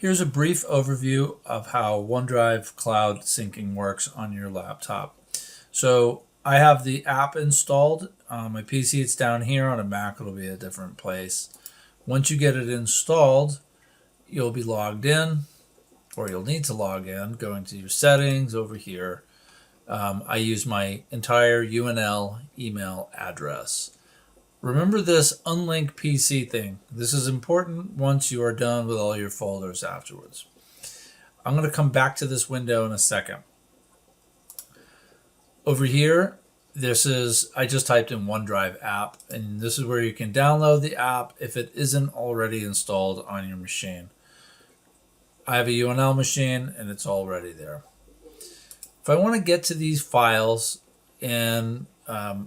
Here's a brief overview of how OneDrive cloud syncing works on your laptop. So I have the app installed. On my PC, it's down here. On a Mac, it'll be a different place. Once you get it installed, you'll be logged in, or you'll need to log in, going to your settings over here. I use my entire UNL email address. Remember this unlink PC thing. This is important once you are done with all your folders afterwards. I'm going to come back to this window in a second. Over here, I just typed in OneDrive app, and this is where you can download the app if it isn't already installed on your machine. I have a UNL machine and it's already there. If I want to get to these files in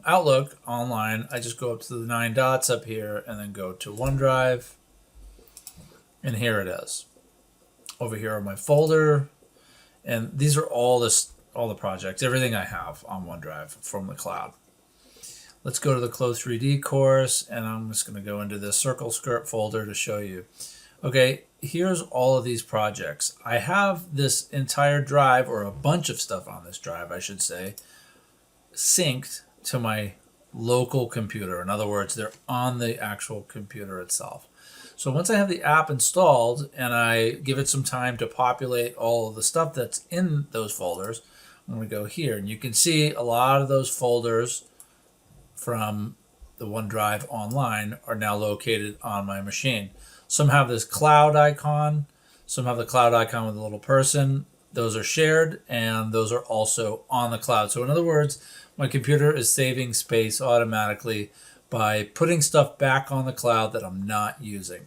Outlook online, I just go up to the 9 dots up here and then go to OneDrive, and here it is. Over here are my folder, and these are all the projects, everything I have on OneDrive from the cloud. Let's go to the Clo3D course, and I'm just going to go into this circle skirt folder to show you. Okay, here's all of these projects. I have this entire drive, or a bunch of stuff on this drive, I should say, synced to my local computer. In other words, they're on the actual computer itself. So once I have the app installed and I give it some time to populate all of the stuff that's in those folders, I'm going to go here, and you can see a lot of those folders from the OneDrive online are now located on my machine. Some have this cloud icon, some have the cloud icon with a little person. Those are shared, and those are also on the cloud. So in other words, my computer is saving space automatically by putting stuff back on the cloud that I'm not using.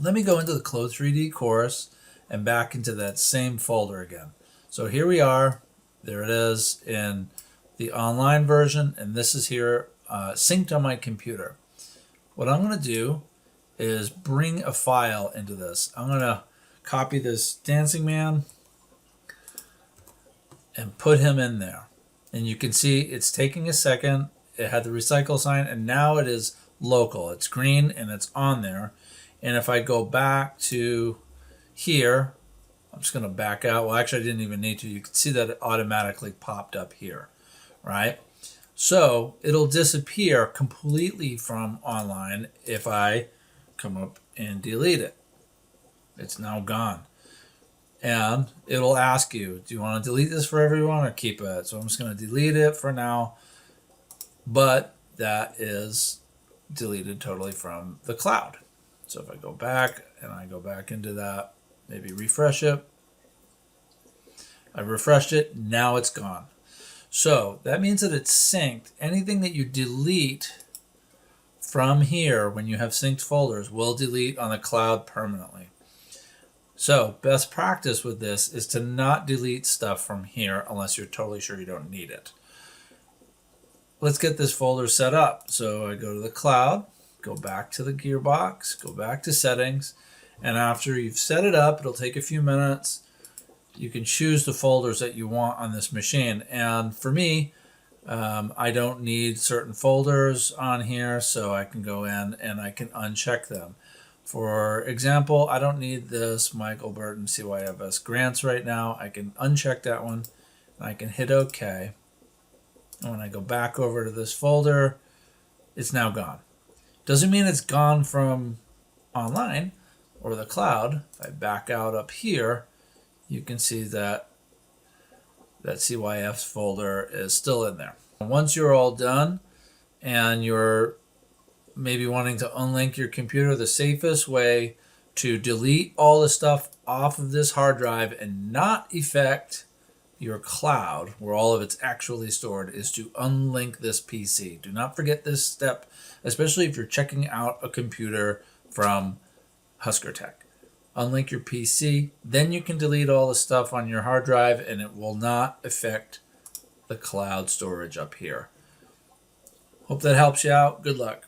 Let me go into the Clo3D course and back into that same folder again. So here we are. There it is in the online version, and this is here synced on my computer. What I'm going to do is bring a file into this. I'm going to copy this dancing man and put him in there. And you can see it's taking a second. It had the recycle sign, and now it is local. It's green and it's on there. And if I go back to here, I'm just going to back out. Well, actually, I didn't even need to. You can see that it automatically popped up here, right? So it'll disappear completely from online if I come up and delete it. It's now gone. And it'll ask you, do you want to delete this for everyone or keep it? So I'm just going to delete it for now. But that is deleted totally from the cloud. So if I go back and I go back into that, maybe refresh it. I refreshed it, now it's gone. So that means that it's synced. Anything that you delete from here when you have synced folders will delete on the cloud permanently. So best practice with this is to not delete stuff from here unless you're totally sure you don't need it. Let's get this folder set up. So I go to the cloud, go back to the gearbox, go back to settings, and after you've set it up, it'll take a few minutes. You can choose the folders that you want on this machine. And for me, I don't need certain folders on here, so I can go in and I can uncheck them. For example, I don't need this Michael Burton CYFS grants right now. I can uncheck that one, and I can hit OK. And when I go back over to this folder, it's now gone. Doesn't mean it's gone from online or the cloud. If I back out up here, you can see that that CYF folder is still in there. Once you're all done and you're maybe wanting to unlink your computer, the safest way to delete all the stuff off of this hard drive and not affect your cloud, where all of it's actually stored, is to unlink this PC. Do not forget this step, especially if you're checking out a computer from Husker Tech. Unlink your PC, then you can delete all the stuff on your hard drive and it will not affect the cloud storage up here. Hope that helps you out. Good luck.